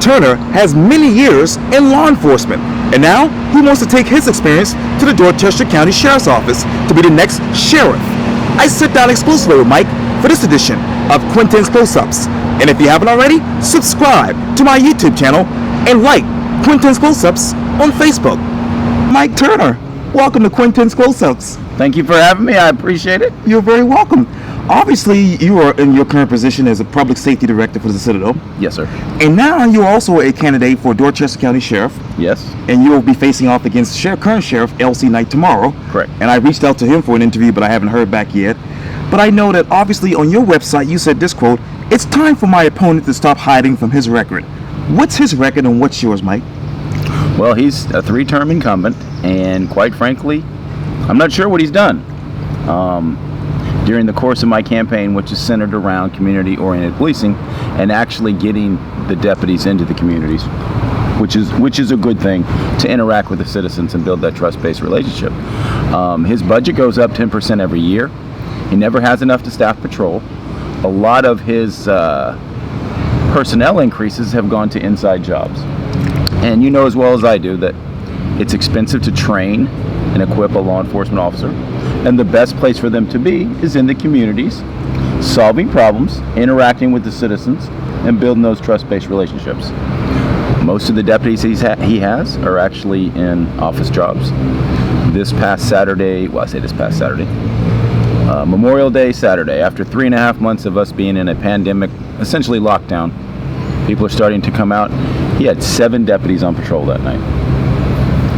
Turner has many years in law enforcement, and now he wants to take his experience to the Dorchester County Sheriff's Office to be the next sheriff. I sit down exclusively with Mike for this edition of Quintin's Close-Ups. And if you haven't already, subscribe to my YouTube channel and like Quintin's Close-Ups on Facebook. Mike Turner, welcome to Quintin's Close-Ups. Thank you for having me. I appreciate it. You're very welcome. Obviously, you are in your current position as a public safety director for the Citadel. Yes, sir. And now you're also a candidate for Dorchester County Sheriff. Yes. And you will be facing off against current Sheriff L.C. Knight tomorrow. Correct. And I reached out to him for an interview, but I haven't heard back yet. But I know that obviously on your website you said this quote, "It's time for my opponent to stop hiding from his record." What's his record and what's yours, Mike? Well, he's a 3-term incumbent, and quite frankly, I'm not sure what he's done. During the course of my campaign, which is centered around community-oriented policing and actually getting the deputies into the communities, which is a good thing to interact with the citizens and build that trust-based relationship. His budget goes up 10% every year. He never has enough to staff patrol. A lot of his personnel increases have gone to inside jobs. And you know as well as I do that it's expensive to train and equip a law enforcement officer. And the best place for them to be is in the communities, solving problems, interacting with the citizens, and building those trust-based relationships. Most of the deputies he has are actually in office jobs. This past Saturday, Memorial Day Saturday, after 3.5 months of us being in a pandemic, essentially lockdown, people are starting to come out. He had 7 deputies on patrol that night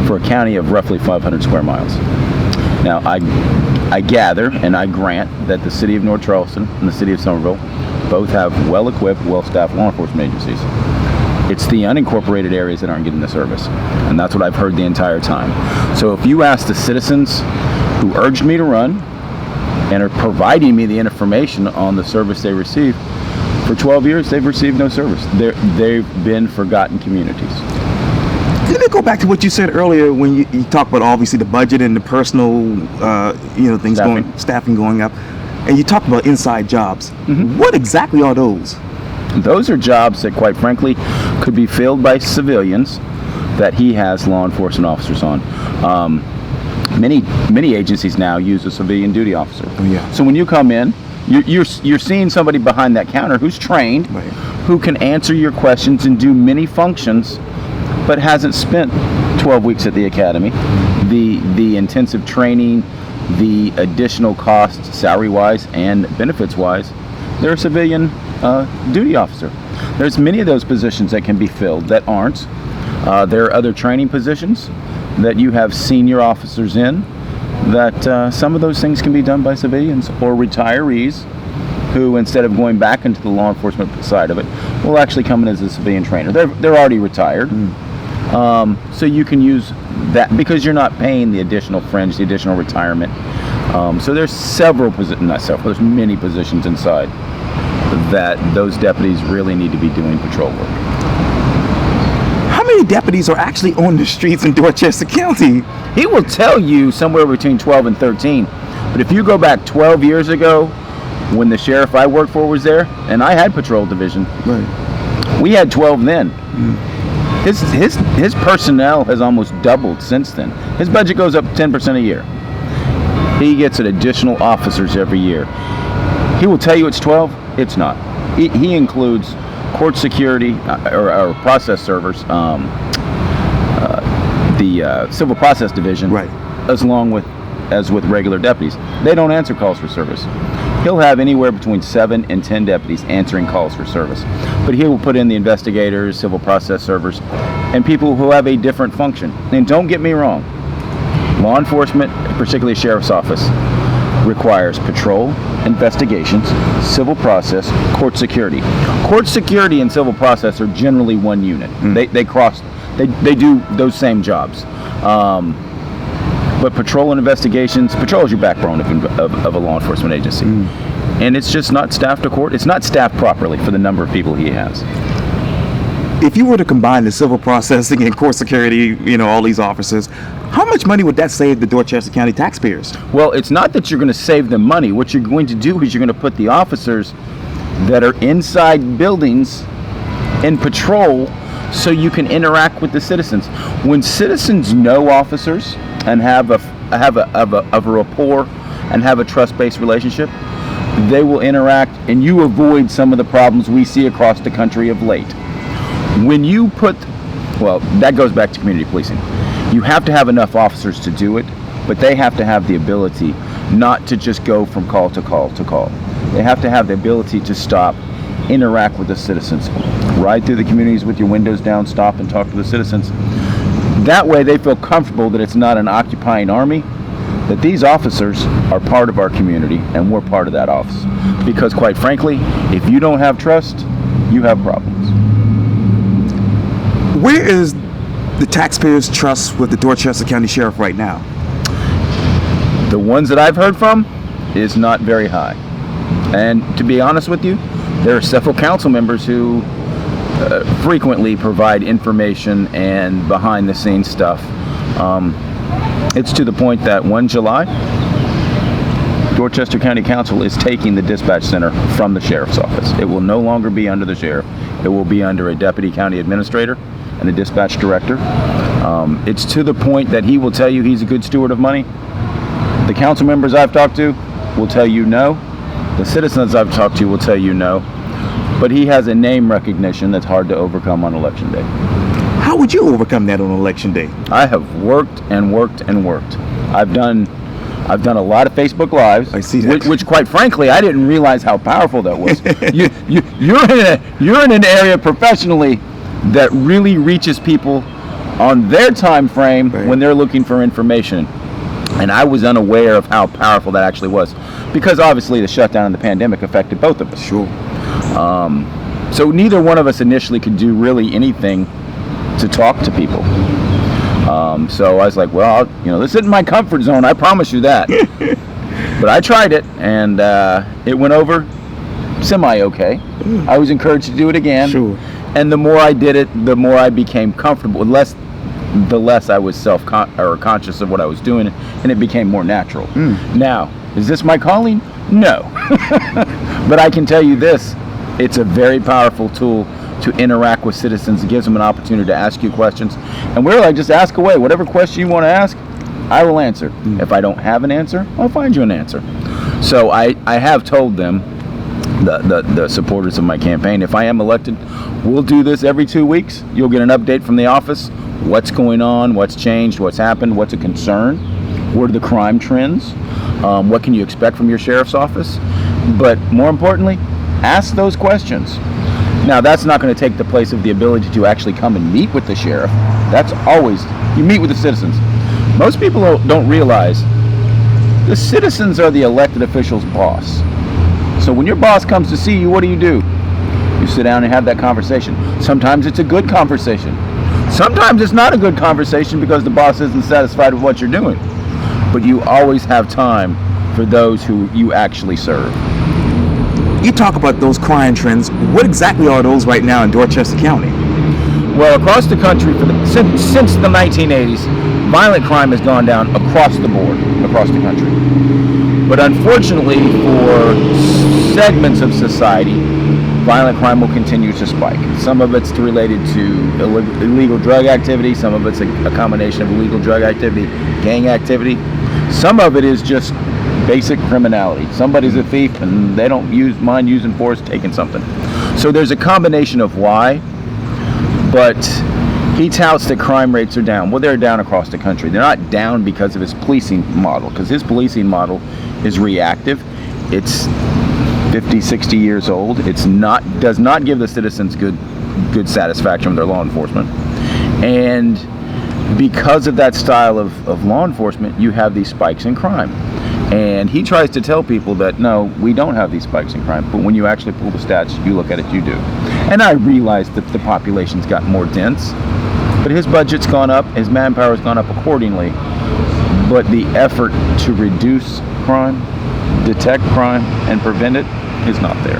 for a county of roughly 500 square miles. Now, I gather and I grant that the city of North Charleston and the city of Somerville both have well-equipped, well-staffed law enforcement agencies. It's the unincorporated areas that aren't getting the service, and that's what I've heard the entire time. So if you ask the citizens who urged me to run and are providing me the information on the service they receive, for 12 years they've received no service. They've been forgotten communities. Let me go back to what you said earlier when you talked about obviously the budget and the personal, things staffing going up, and you talked about inside jobs. Mm-hmm. What exactly are those? Those are jobs that, quite frankly, could be filled by civilians that he has law enforcement officers on. Many agencies now use a civilian duty officer. Oh, yeah. So when you come in, you're seeing somebody behind that counter who's trained, right, who can answer your questions and do many functions, but hasn't spent 12 weeks at the academy. The intensive training, the additional costs, salary-wise and benefits-wise, they're a civilian duty officer. There's many of those positions that can be filled that aren't. There are other training positions that you have senior officers in that some of those things can be done by civilians or retirees who, instead of going back into the law enforcement side of it, will actually come in as a civilian trainer. They're already retired. So you can use that because you're not paying the additional fringe, the additional retirement. So there's there's many positions inside that those deputies really need to be doing patrol work. How many deputies are actually on the streets in Dorchester County? He will tell you somewhere between 12 and 13. But if you go back 12 years ago, when the sheriff I worked for was there, and I had patrol division, right, we had 12 then. His personnel has almost doubled since then. His budget goes up 10% a year. He gets additional officers every year. He will tell you it's 12. It's not. He includes court security or process servers, the civil process division, right, as with regular deputies. They don't answer calls for service. He'll have anywhere between 7 and 10 deputies answering calls for service. But he will put in the investigators, civil process servers, and people who have a different function. And don't get me wrong, law enforcement, particularly sheriff's office, requires patrol, investigations, civil process, court security. Court security and civil process are generally one unit. They do those same jobs. But patrol and investigations, patrol is your backbone of a law enforcement agency. And it's just not staffed to court. It's not staffed properly for the number of people he has. If you were to combine the civil processing and court security, all these officers, how much money would that save the Dorchester County taxpayers? Well, it's not that you're going to save them money. What you're going to do is you're going to put the officers that are inside buildings in patrol so you can interact with the citizens. When citizens know officers and have a rapport and have a trust-based relationship, they will interact, and you avoid some of the problems we see across the country of late. When you that goes back to community policing. You have to have enough officers to do it, but they have to have the ability not to just go from call to call to call. They have to have the ability to stop, interact with the citizens, ride through the communities with your windows down, stop and talk to the citizens. That way they feel comfortable that it's not an occupying army, that these officers are part of our community and we're part of that office. Because quite frankly, if you don't have trust, you have problems. Where is the taxpayers' trust with the Dorchester County Sheriff right now? The ones that I've heard from is not very high. And to be honest with you, there are several council members who frequently provide information and behind the scenes stuff. It's to the point that 1 July, Dorchester County Council is taking the dispatch center from the sheriff's office. It will no longer be under the sheriff. It will be under a deputy county administrator and a dispatch director. It's to the point that he will tell you he's a good steward of money. The council members I've talked to will tell you no. The citizens I've talked to will tell you no. But he has a name recognition that's hard to overcome on election day. How would you overcome that on election day? I have worked and worked and worked. I've done a lot of Facebook Lives. I see that. Which quite frankly, I didn't realize how powerful that was. You're in an area professionally that really reaches people on their time frame when they're looking for information. And I was unaware of how powerful that actually was, because obviously the shutdown and the pandemic affected both of us. Sure. So neither one of us initially could do really anything to talk to people. So I was like, well, this isn't my comfort zone, I promise you that. But I tried it, and it went over semi-okay. I was encouraged to do it again. Sure. And the more I did it, the more I became comfortable. The less I was conscious of what I was doing, and it became more natural. Now, is this my calling? No. But I can tell you this, it's a very powerful tool to interact with citizens. It gives them an opportunity to ask you questions. And we're like, just ask away. Whatever question you want to ask, I will answer. If I don't have an answer, I'll find you an answer. So I have told them, the supporters of my campaign, if I am elected, we'll do this every 2 weeks. You'll get an update from the office. What's going on, what's changed, what's happened, what's a concern, what are the crime trends, what can you expect from your sheriff's office. But more importantly, ask those questions. Now, that's not going to take the place of the ability to actually come and meet with the sheriff. That's always, you meet with the citizens. Most people don't realize the citizens are the elected official's boss. So when your boss comes to see you, what do? You sit down and have that conversation. Sometimes it's a good conversation. Sometimes it's not a good conversation because the boss isn't satisfied with what you're doing. But you always have time for those who you actually serve. You talk about those crime trends. What exactly are those right now in Dorchester County? Well, across the country, since the 1980s, violent crime has gone down across the board, across the country. But unfortunately, for segments of society, violent crime will continue to spike. Some of it's related to illegal drug activity. Some of it's a combination of illegal drug activity, gang activity. Some of it is just basic criminality. Somebody's a thief and they don't mind using force, taking something. So there's a combination of why, but he touts that crime rates are down. Well, they're down across the country. They're not down because of his policing model, because his policing model is reactive. It's 50, 60 years old. Does not give the citizens good satisfaction with their law enforcement. And because of that style of law enforcement, you have these spikes in crime. And he tries to tell people that, no, we don't have these spikes in crime. But when you actually pull the stats, you look at it, you do. And I realize that the population's gotten more dense, but his budget's gone up, his manpower's gone up accordingly. But the effort to reduce crime, detect crime, and prevent it is not there.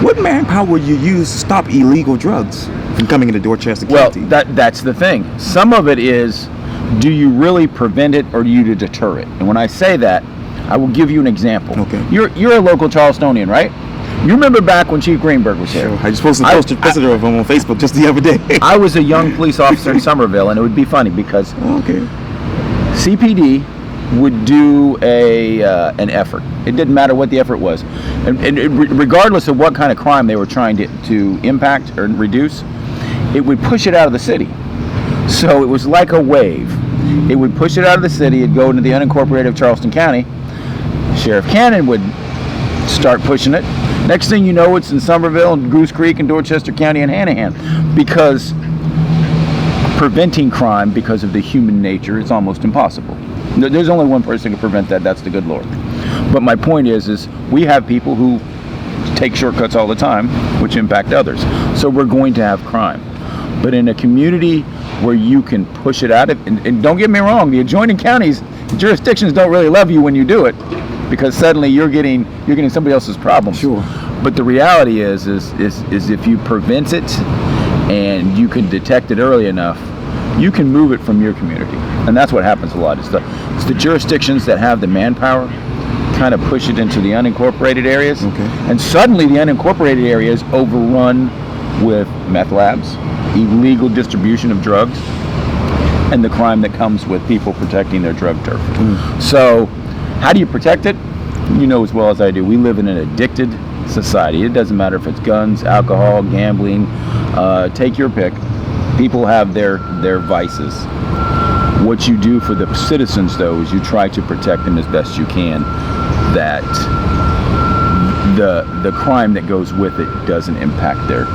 What manpower would you use to stop illegal drugs from coming into Dorchester County? Well, that's the thing. Some of it is, do you really prevent it or do you deter it? And when I say that, I will give you an example. Okay. You're a local Charlestonian, right? You remember back when Chief Greenberg was here? Sure. I just posted a picture of him on Facebook just the other day. I was a young police officer in Somerville, and it would be funny because CPD would do an effort. It didn't matter what the effort was, and regardless of what kind of crime they were trying to impact or reduce, it would push it out of the city. So it was like a wave. It would push it out of the city. It'd go into the unincorporated of Charleston County. Sheriff Cannon would start pushing it. Next thing you know, it's in Somerville and Goose Creek and Dorchester County and Hanahan, because preventing crime because of the human nature is almost impossible. There's only one person who can prevent that. That's the good Lord. But my point is we have people who take shortcuts all the time, which impact others. So we're going to have crime. But in a community where you can push it out, and don't get me wrong, the adjoining counties, jurisdictions don't really love you when you do it, because suddenly you're getting somebody else's problems. Sure. But the reality is if you prevent it and you can detect it early enough, you can move it from your community. And that's what happens a lot. It's the jurisdictions that have the manpower kind of push it into the unincorporated areas. Okay. And suddenly the unincorporated areas overrun with meth labs, illegal distribution of drugs, and the crime that comes with people protecting their drug turf. So how do you protect it? You know as well as I do, we live in an addicted society. It doesn't matter if it's guns, alcohol, gambling, take your pick. People have their vices. What you do for the citizens, though, is you try to protect them as best you can, that the crime that goes with it doesn't impact their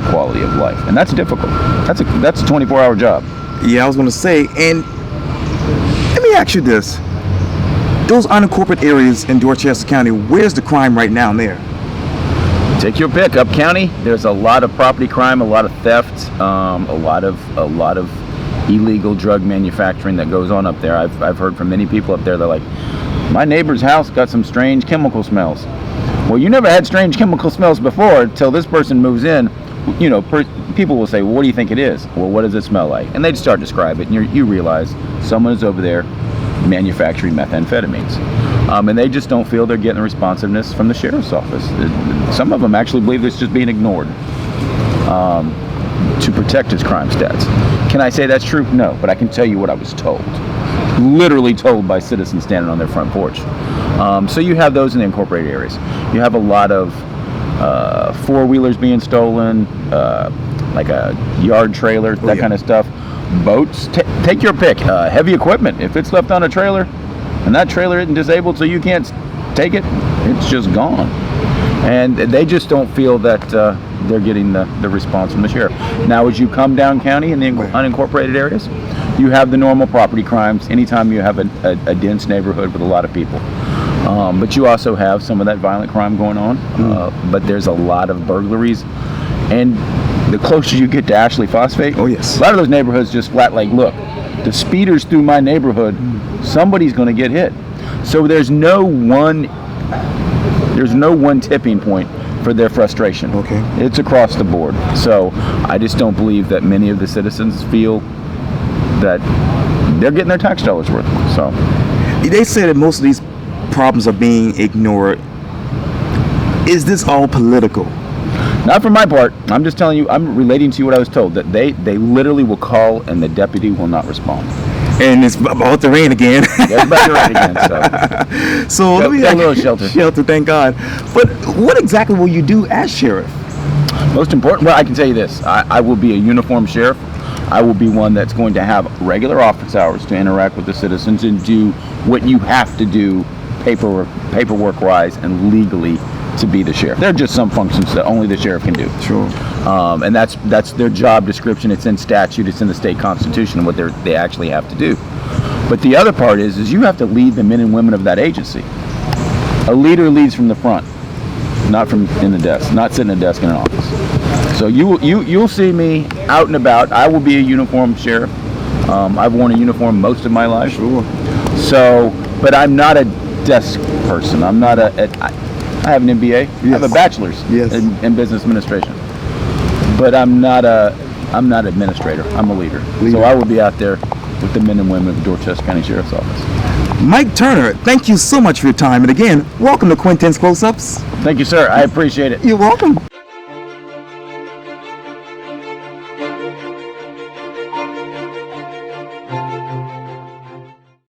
quality of life. And that's difficult. That's a 24-hour job. Yeah, I was going to say, and let me ask you this. Those unincorporated areas in Dorchester County, where's the crime right now there? Take your pick. Up county, there's a lot of property crime, a lot of theft, a lot of illegal drug manufacturing that goes on up there. I've heard from many people up there. They're like, my neighbor's house got some strange chemical smells. Well, you never had strange chemical smells before until this person moves in. You know, people will say, well, what do you think it is? Well, what does it smell like? And they'd start to describe it, and you realize someone is over there manufacturing methamphetamines. And they just don't feel they're getting the responsiveness from the sheriff's office. Some of them actually believe it's just being ignored to protect his crime stats. Can I say that's true? No, but I can tell you what I was told. Literally told by citizens standing on their front porch. So you have those in the incorporated areas. You have a lot of four-wheelers being stolen, like a yard trailer, that kind of stuff. Boats, take your pick. Heavy equipment, if it's left on a trailer and that trailer isn't disabled so you can't take it, it's just gone. And they just don't feel that they're getting the response from the sheriff. Now, as you come down county in the unincorporated areas, you have the normal property crimes anytime you have a dense neighborhood with a lot of people. But you also have some of that violent crime going on. But there's a lot of burglaries. And the closer you get to Ashley Phosphate, oh yes, a lot of those neighborhoods just flat like, look, the speeders through my neighborhood, somebody's going to get hit. So there's no one tipping point for their frustration. Okay. It's across the board. So I just don't believe that many of the citizens feel that they're getting their tax dollars worth. So they say that most of these problems are being ignored. Is this all political? Not for my part. I'm just telling you, I'm relating to you what I was told, that they literally will call and the deputy will not respond. And it's about to rain again. It's about to rain again, so let me a little shelter. Shelter, thank God. But what exactly will you do as sheriff? Most important, well, I can tell you this. I will be a uniformed sheriff. I will be one that's going to have regular office hours to interact with the citizens and do what you have to do paperwork-wise and legally to be the sheriff. There are just some functions that only the sheriff can do. Sure. And that's their job description. It's in statute. It's in the state constitution and what they actually have to do. But the other part is you have to lead the men and women of that agency. A leader leads from the front, not from in the desk, not sitting at a desk in an office. So you'll see me out and about. I will be a uniformed sheriff. I've worn a uniform most of my life. Sure. So, but I'm not a desk person. I'm not I have an MBA. Yes. I have a bachelor's in business administration. But I'm not administrator. I'm a leader. So I will be out there with the men and women of the Dorchester County Sheriff's Office. Mike Turner, thank you so much for your time. And again, welcome to Quintin's Close-Ups. Thank you, sir. I appreciate it. You're welcome.